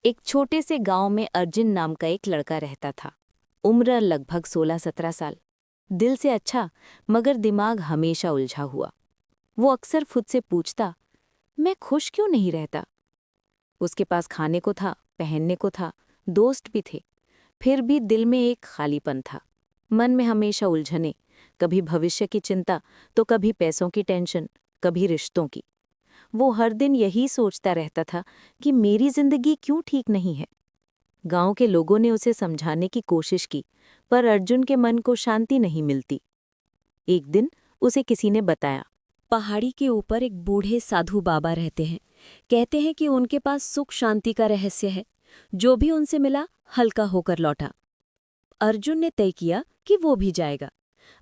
एक छोटे से गांव में अर्जुन नाम का एक लड़का रहता था। उम्र लगभग 16-17 साल। दिल से अच्छा, मगर दिमाग हमेशा उलझा हुआ। वो अक्सर खुद से पूछता, मैं खुश क्यों नहीं रहता। उसके पास खाने को था, पहनने को था, दोस्त भी थे, फिर भी दिल में एक खालीपन था। मन में हमेशा उलझने, कभी भविष्य की चिंता तो कभी पैसों की टेंशन, कभी रिश्तों की। वो हर दिन यही सोचता रहता था कि मेरी जिंदगी क्यों ठीक नहीं है। गांव के लोगों ने उसे समझाने की कोशिश की, पर अर्जुन के मन को शांति नहीं मिलती। एक दिन उसे किसी ने बताया, पहाड़ी के ऊपर एक बूढ़े साधु बाबा रहते हैं। कहते हैं कि उनके पास सुख शांति का रहस्य है। जो भी उनसे मिला हल्का होकर लौटा। अर्जुन ने तय किया कि वो भी जाएगा।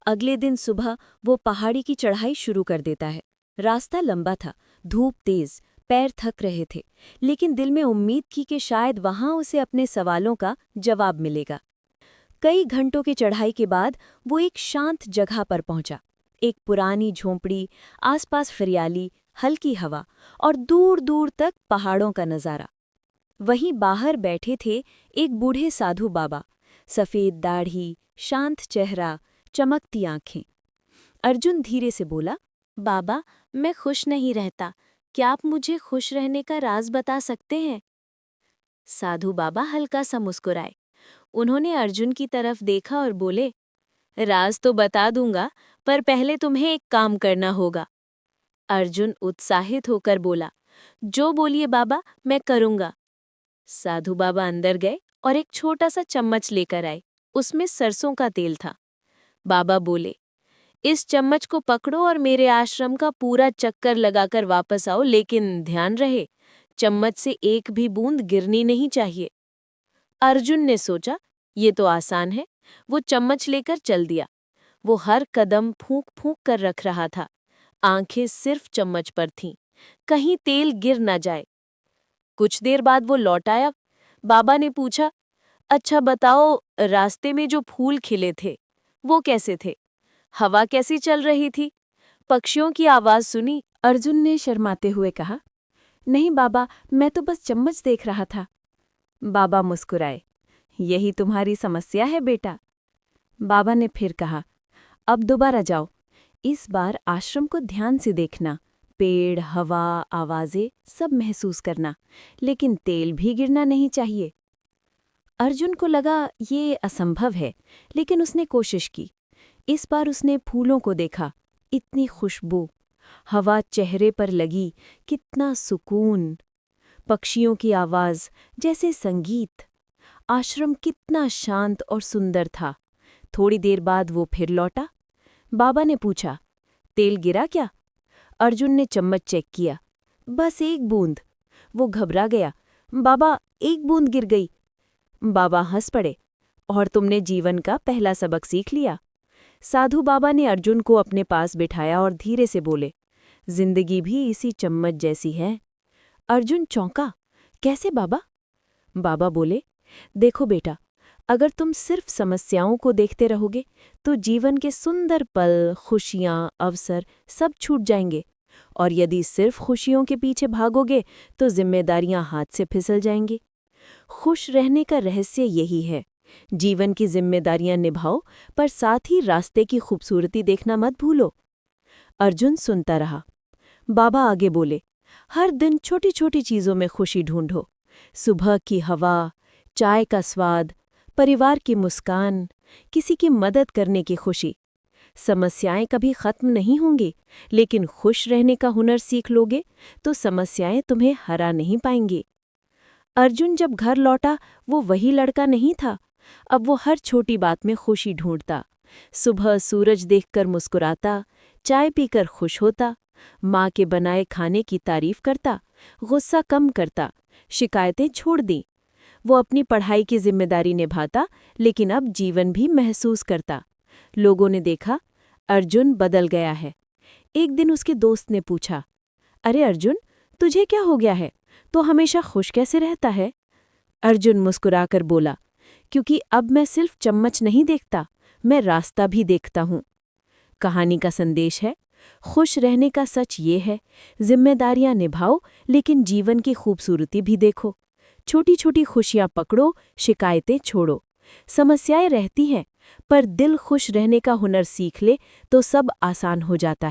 अगले दिन सुबह वो पहाड़ी की चढ़ाई शुरू कर देता है। रास्ता लंबा था, धूप तेज, पैर थक रहे थे, लेकिन दिल में उम्मीद थी कि शायद वहां उसे अपने सवालों का जवाब मिलेगा। कई घंटों की चढ़ाई के बाद वो एक शांत जगह पर पहुंचा। एक पुरानी झोंपड़ी, आसपास हरियाली, हल्की हवा और दूर दूर तक पहाड़ों का नज़ारा। वहीं बाहर बैठे थे एक बूढ़े साधु बाबा, सफ़ेद दाढ़ी, शांत चेहरा, चमकती आंखें। अर्जुन धीरे से बोला, बाबा, मैं खुश नहीं रहता, क्या आप मुझे खुश रहने का राज बता सकते हैं। साधु बाबा हल्का सा मुस्कुराए। उन्होंने अर्जुन की तरफ देखा और बोले, राज तो बता दूंगा, पर पहले तुम्हें एक काम करना होगा। अर्जुन उत्साहित होकर बोला, जो बोलिए बाबा, मैं करूंगा। साधु बाबा अंदर गए और एक छोटा सा चम्मच लेकर आए। उसमें सरसों का तेल था। बाबा बोले, इस चम्मच को पकड़ो और मेरे आश्रम का पूरा चक्कर लगाकर वापस आओ, लेकिन ध्यान रहे, चम्मच से एक भी बूंद गिरनी नहीं चाहिए। अर्जुन ने सोचा, ये तो आसान है। वो चम्मच लेकर चल दिया। वो हर कदम फूंक फूंक कर रख रहा था। आंखें सिर्फ चम्मच पर थीं, कहीं तेल गिर न जाए। कुछ देर बाद वो लौट आया। बाबा ने पूछा, अच्छा बताओ, रास्ते में जो फूल खिले थे वो कैसे थे? हवा कैसी चल रही थी? पक्षियों की आवाज सुनी? अर्जुन ने शर्माते हुए कहा, नहीं बाबा, मैं तो बस चम्मच देख रहा था। बाबा मुस्कुराए, यही तुम्हारी समस्या है बेटा। बाबा ने फिर कहा, अब दोबारा जाओ। इस बार आश्रम को ध्यान से देखना, पेड़, हवा, आवाजें सब महसूस करना, लेकिन तेल भी गिरना नहीं चाहिए। अर्जुन को लगा ये असंभव है, लेकिन उसने कोशिश की। इस बार उसने फूलों को देखा, इतनी खुशबू, हवा चेहरे पर लगी, कितना सुकून, पक्षियों की आवाज जैसे संगीत। आश्रम कितना शांत और सुंदर था। थोड़ी देर बाद वो फिर लौटा। बाबा ने पूछा, तेल गिरा क्या? अर्जुन ने चम्मच चेक किया, बस एक बूंद। वो घबरा गया, बाबा, एक बूंद गिर गई। बाबा हंस पड़े, और तुमने जीवन का पहला सबक सीख लिया। साधु बाबा ने अर्जुन को अपने पास बिठाया और धीरे से बोले, जिंदगी भी इसी चम्मच जैसी है। अर्जुन चौंका, कैसे बाबा? बाबा बोले, देखो बेटा, अगर तुम सिर्फ समस्याओं को देखते रहोगे तो जीवन के सुंदर पल, खुशियां, अवसर सब छूट जाएंगे। और यदि सिर्फ खुशियों के पीछे भागोगे तो जिम्मेदारियां हाथ से फिसल जाएंगी। खुश रहने का रहस्य यही है, जीवन की जिम्मेदारियां निभाओ, पर साथ ही रास्ते की खूबसूरती देखना मत भूलो। अर्जुन सुनता रहा। बाबा आगे बोले, हर दिन छोटी छोटी चीजों में खुशी ढूंढो। सुबह की हवा, चाय का स्वाद, परिवार की मुस्कान, किसी की मदद करने की खुशी। समस्याएं कभी खत्म नहीं होंगी, लेकिन खुश रहने का हुनर सीख लोगे तो समस्याएं तुम्हें हरा नहीं पाएंगी। अर्जुन जब घर लौटा, वो वही लड़का नहीं था। अब वो हर छोटी बात में खुशी ढूंढता। सुबह सूरज देखकर मुस्कुराता, चाय पीकर खुश होता, माँ के बनाए खाने की तारीफ करता, गुस्सा कम करता, शिकायतें छोड़ दी। वो अपनी पढ़ाई की जिम्मेदारी निभाता, लेकिन अब जीवन भी महसूस करता। लोगों ने देखा, अर्जुन बदल गया है। एक दिन उसके दोस्त ने पूछा, अरे अर्जुन, तुझे क्या हो गया है? तो हमेशा खुश कैसे रहता है? अर्जुन मुस्कुराकर बोला, क्योंकि अब मैं सिर्फ चम्मच नहीं देखता, मैं रास्ता भी देखता हूँ। कहानी का संदेश है, खुश रहने का सच ये है, जिम्मेदारियां निभाओ, लेकिन जीवन की खूबसूरती भी देखो। छोटी छोटी खुशियां पकड़ो, शिकायतें छोड़ो। समस्याएं रहती हैं, पर दिल खुश रहने का हुनर सीख ले तो सब आसान हो जाता है।